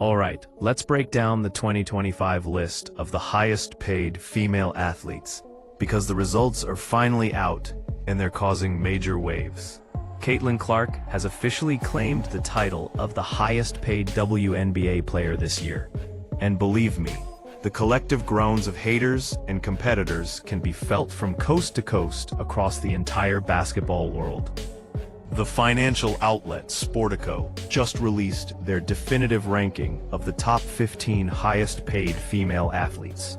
Alright, let's break down the 2025 list of the highest paid female athletes, because the results are finally out and they're causing major waves. Caitlin Clark has officially claimed the title of the highest paid WNBA player this year. And believe me, the collective groans of haters and competitors can be felt from coast to coast across the entire basketball world. The financial outlet Sportico just released their definitive ranking of the top 15 highest paid female athletes.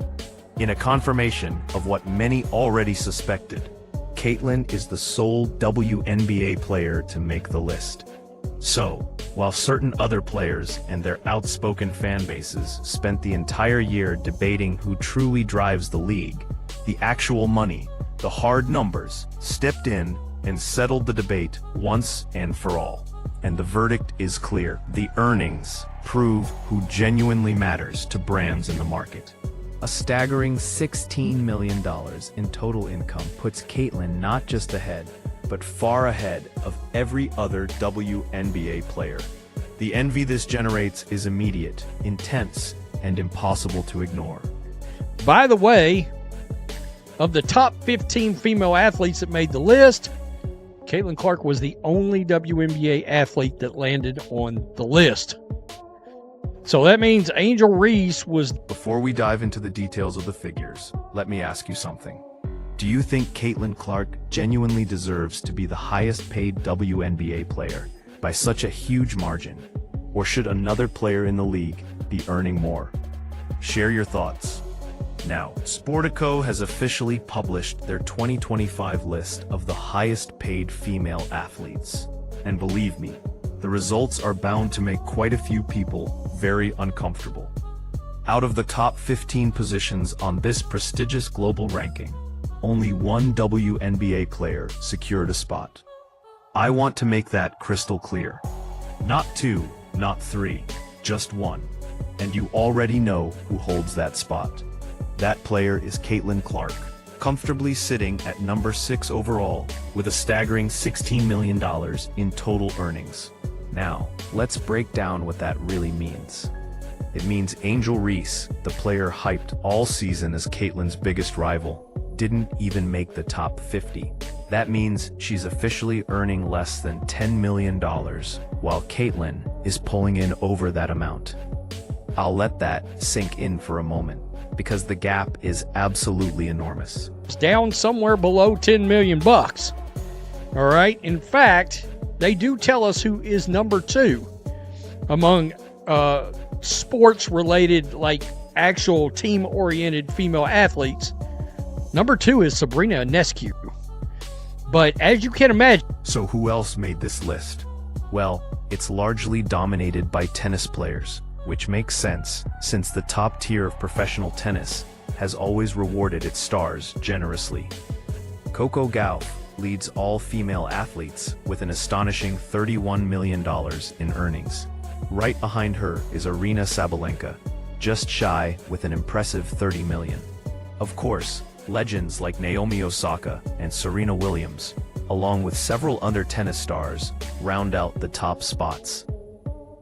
In a confirmation of what many already suspected, Caitlin is the sole WNBA player to make the list. So, while certain other players and their outspoken fan bases spent the entire year debating who truly drives the league, the actual money, the hard numbers, stepped in and settled the debate once and for all. And the verdict is clear. The earnings prove who genuinely matters to brands in the market. A staggering $16 million in total income puts Caitlin not just ahead, but far ahead of every other WNBA player. The envy this generates is immediate, intense, and impossible to ignore. By the way, of the top 15 female athletes that made the list, Caitlin Clark was the only WNBA athlete that landed on the list. So that means Angel Reese was... Before we dive into the details of the figures, let me ask you something. Do you think Caitlin Clark genuinely deserves to be the highest paid WNBA player by such a huge margin? Or should another player in the league be earning more? Share your thoughts. Now, Sportico has officially published their 2025 list of the highest paid female athletes. And believe me, the results are bound to make quite a few people very uncomfortable. Out of the top 15 positions on this prestigious global ranking, only one WNBA player secured a spot. I want to make that crystal clear. Not two, not three, just one. And you already know who holds that spot. That player is Caitlin Clark, comfortably sitting at number 6 overall with a staggering $16 million in total earnings. Now, let's break down what that really means. It means Angel Reese, the player hyped all season as Caitlin's biggest rival, didn't even make the top 50. That means she's officially earning less than $10 million, while Caitlin is pulling in over that amount. I'll let that sink in for a moment, because the gap is absolutely enormous. It's down somewhere below $10 million. All right. In fact, they do tell us who is number 2 among sports-related, like actual team-oriented female athletes. Number 2 is Sabrina Ionescu. But as you can imagine... So who else made this list? Well, it's largely dominated by tennis players, which makes sense since the top tier of professional tennis has always rewarded its stars generously. Coco Gauff leads all female athletes with an astonishing $31 million in earnings. Right behind her is Aryna Sabalenka, just shy with an impressive $30 million. Of course, legends like Naomi Osaka and Serena Williams, along with several other tennis stars, round out the top spots.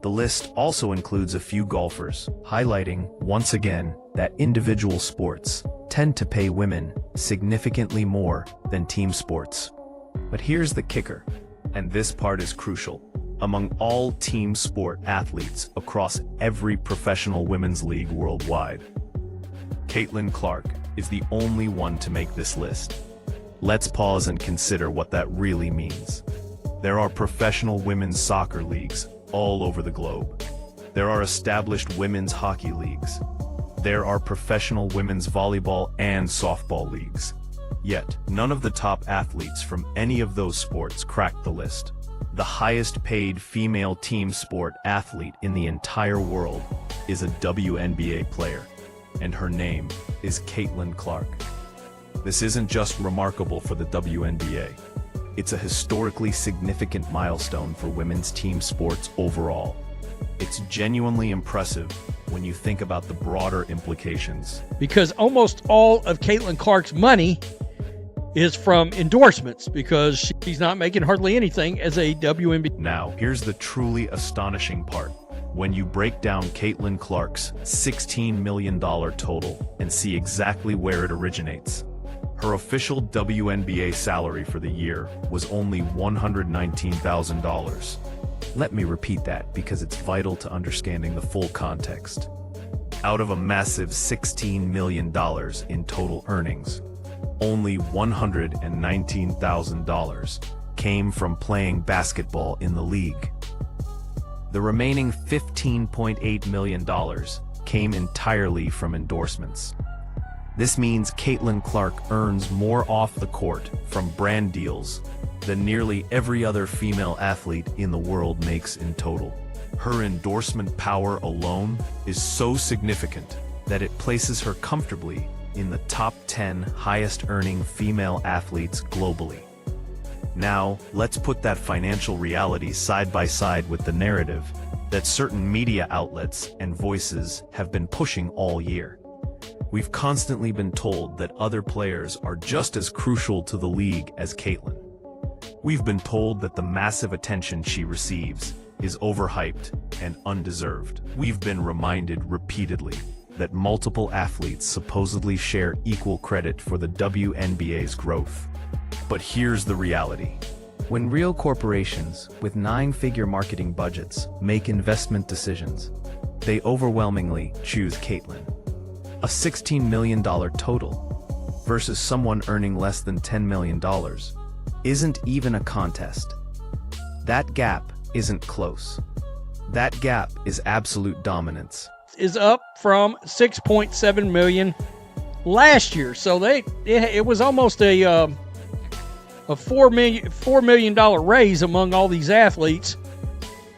The list also includes a few golfers, highlighting, once again, that individual sports tend to pay women significantly more than team sports. But here's the kicker, and this part is crucial. Among all team sport athletes across every professional women's league worldwide, Caitlin Clark is the only one to make this list. Let's pause and consider what that really means. There are professional women's soccer leagues all over the globe. There are established women's hockey leagues. There are professional women's volleyball and softball leagues. Yet, none of the top athletes from any of those sports cracked the list. The highest paid female team sport athlete in the entire world is a WNBA player, and her name is Caitlin Clark. This isn't just remarkable for the WNBA. It's a historically significant milestone for women's team sports overall. It's genuinely impressive when you think about the broader implications. Because almost all of Caitlin Clark's money is from endorsements, because she's not making hardly anything as a WNBA. Now, here's the truly astonishing part. when you break down Caitlin Clark's $16 million total and see exactly where it originates. Her official WNBA salary for the year was only $119,000. Let me repeat that because it's vital to understanding the full context. Out of a massive $16 million in total earnings, only $119,000 came from playing basketball in the league. The remaining $15.8 million came entirely from endorsements. This means Caitlin Clark earns more off the court from brand deals than nearly every other female athlete in the world makes in total. Her endorsement power alone is so significant that it places her comfortably in the top 10 highest-earning female athletes globally. Now, let's put that financial reality side by side with the narrative that certain media outlets and voices have been pushing all year. We've constantly been told that other players are just as crucial to the league as Caitlin. We've been told that the massive attention she receives is overhyped and undeserved. We've been reminded repeatedly that multiple athletes supposedly share equal credit for the WNBA's growth. But here's the reality. When real corporations with 9-figure marketing budgets make investment decisions, they overwhelmingly choose Caitlin. A $16 million total versus someone earning less than $10 million isn't even a contest. That gap isn't close. That gap is absolute dominance. Is up from $6.7 million last year. So it was almost a $4 million raise among all these athletes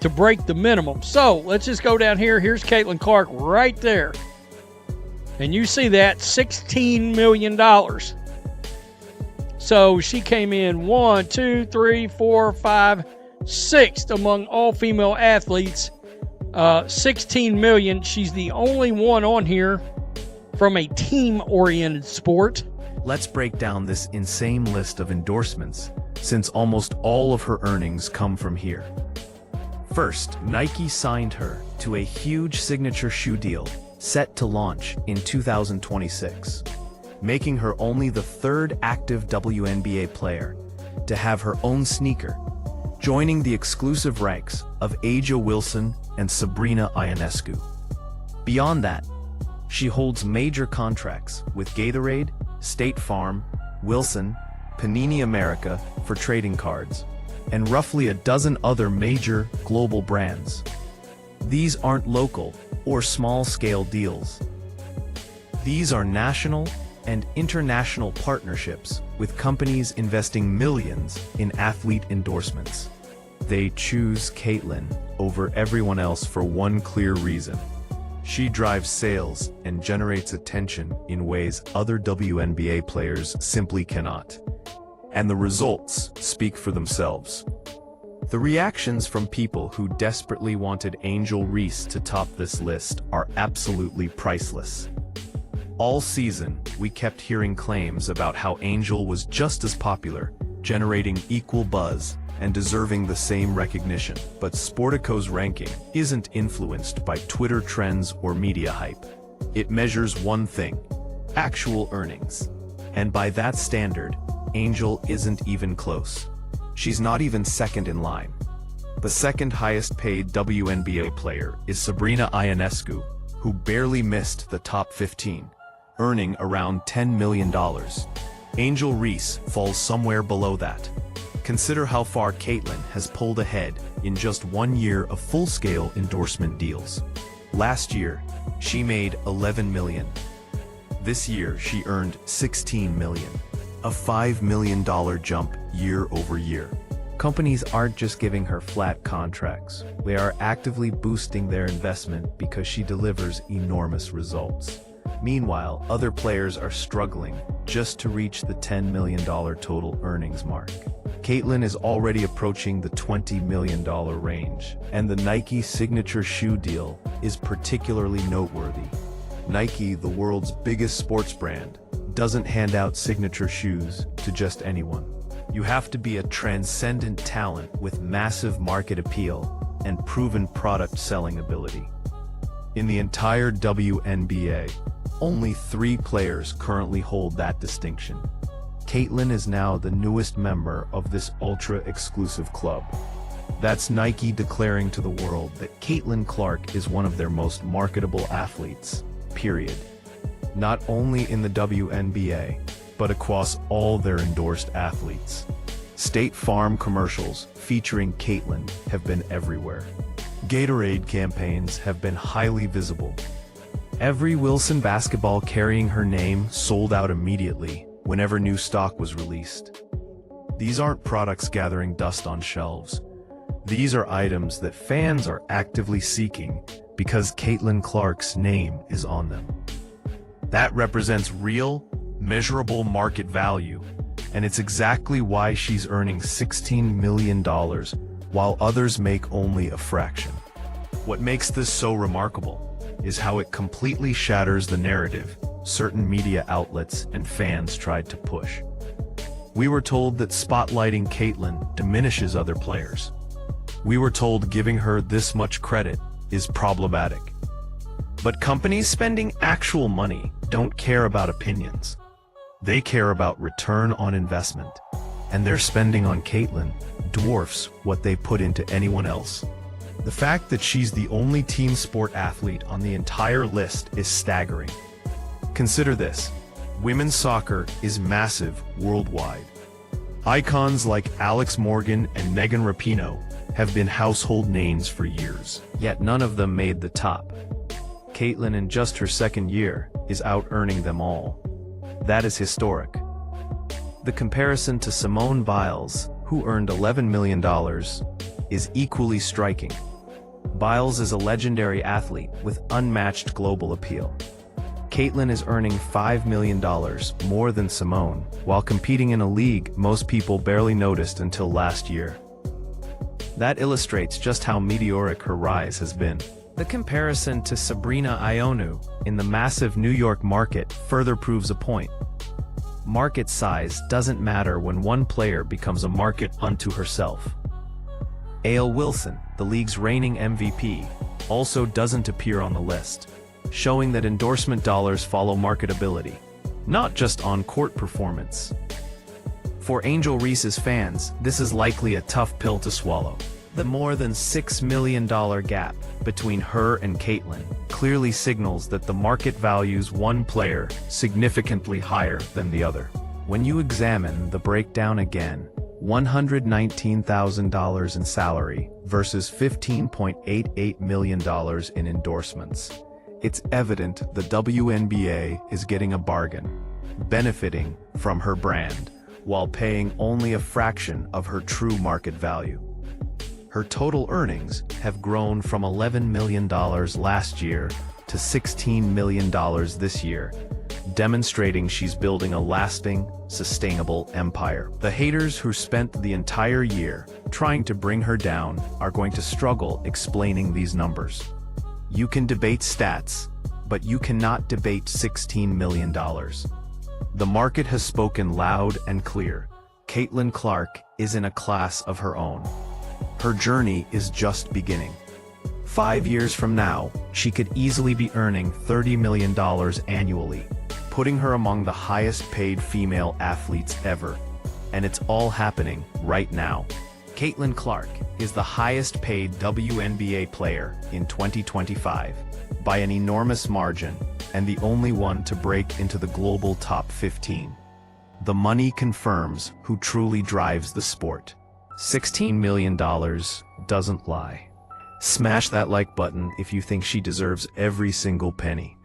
to break the minimum. So let's just go down here. Here's Caitlin Clark right there. And you see that $16 million. So she came in 1, 2, 3, 4, 5, 6th among all female athletes. 16 million. She's the only one on here from a team-oriented sport. Let's break down this insane list of endorsements, since almost all of her earnings come from here. First, Nike signed her to a huge signature shoe deal set to launch in 2026, making her only the third active WNBA player to have her own sneaker, joining the exclusive ranks of A'ja Wilson and Sabrina Ionescu. Beyond that, she holds major contracts with Gatorade, State Farm, Wilson, Panini America for trading cards, and roughly a dozen other major global brands. These aren't local or small-scale deals. These are national and international partnerships with companies investing millions in athlete endorsements. They choose Caitlin over everyone else for one clear reason. She drives sales and generates attention in ways other WNBA players simply cannot. And the results speak for themselves. The reactions from people who desperately wanted Angel Reese to top this list are absolutely priceless. All season, we kept hearing claims about how Angel was just as popular, generating equal buzz, and deserving the same recognition. But Sportico's ranking isn't influenced by Twitter trends or media hype. It measures one thing: actual earnings. And by that standard, Angel isn't even close. She's not even second in line. The second highest paid WNBA player is Sabrina Ionescu, who barely missed the top 15, earning around $10 million. Angel Reese falls somewhere below that. Consider how far Caitlin has pulled ahead in just 1 year of full-scale endorsement deals. Last year, she made $11 million. This year, she earned $16 million, a $5 million jump year over year. Companies aren't just giving her flat contracts. They are actively boosting their investment because she delivers enormous results. Meanwhile, other players are struggling just to reach the $10 million total earnings mark. Caitlin is already approaching the $20 million range, and the Nike signature shoe deal is particularly noteworthy. Nike, the world's biggest sports brand, doesn't hand out signature shoes to just anyone. You have to be a transcendent talent with massive market appeal and proven product selling ability. In the entire WNBA, only 3 players currently hold that distinction. Caitlin is now the newest member of this ultra-exclusive club. That's Nike declaring to the world that Caitlin Clark is one of their most marketable athletes, period. Not only in the WNBA, but across all their endorsed athletes. State Farm commercials featuring Caitlin have been everywhere. Gatorade campaigns have been highly visible. Every Wilson basketball carrying her name sold out immediately whenever new stock was released. These aren't products gathering dust on shelves. These are items that fans are actively seeking because Caitlin Clark's name is on them. That represents real, measurable market value, and it's exactly why she's earning $16 million while others make only a fraction. What makes this so remarkable is how it completely shatters the narrative certain media outlets and fans tried to push. We were told that spotlighting Caitlin diminishes other players. We were told giving her this much credit is problematic. But companies spending actual money don't care about opinions. They care about return on investment, and their spending on Caitlin dwarfs what they put into anyone else. The fact that she's the only team sport athlete on the entire list is staggering. Consider this: women's soccer is massive worldwide. Icons like Alex Morgan and Megan Rapinoe have been household names for years, yet none of them made the top. Caitlin, in just her second year, is out-earning them all. That is historic. The comparison to Simone Biles, who earned $11 million, is equally striking. Biles is a legendary athlete with unmatched global appeal. Caitlin is earning $5 million more than Simone, while competing in a league most people barely noticed until last year. That illustrates just how meteoric her rise has been. The comparison to Sabrina Ioanu in the massive New York market further proves a point. Market size doesn't matter when one player becomes a market unto herself. A.L. Wilson, the league's reigning MVP, also doesn't appear on the list, showing that endorsement dollars follow marketability, not just on-court performance. For Angel Reese's fans, this is likely a tough pill to swallow. The more than $6 million gap between her and Caitlin clearly signals that the market values one player significantly higher than the other. When you examine the breakdown again, $119,000 in salary versus $15.88 million in endorsements, it's evident the WNBA is getting a bargain, benefiting from her brand, while paying only a fraction of her true market value. Her total earnings have grown from $11 million last year to $16 million this year, demonstrating she's building a lasting, sustainable empire. The haters who spent the entire year trying to bring her down are going to struggle explaining these numbers. You can debate stats, but you cannot debate $16 million. The market has spoken loud and clear. Caitlin Clark is in a class of her own. Her journey is just beginning. 5 years from now, she could easily be earning $30 million annually, putting her among the highest-paid female athletes ever. And it's all happening right now. Caitlin Clark is the highest-paid WNBA player in 2025, by an enormous margin, and the only one to break into the global top 15. The money confirms who truly drives the sport. $16 million doesn't lie. Smash that like button if you think she deserves every single penny.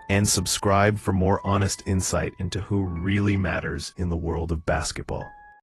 And subscribe for more honest insight into who really matters in the world of basketball.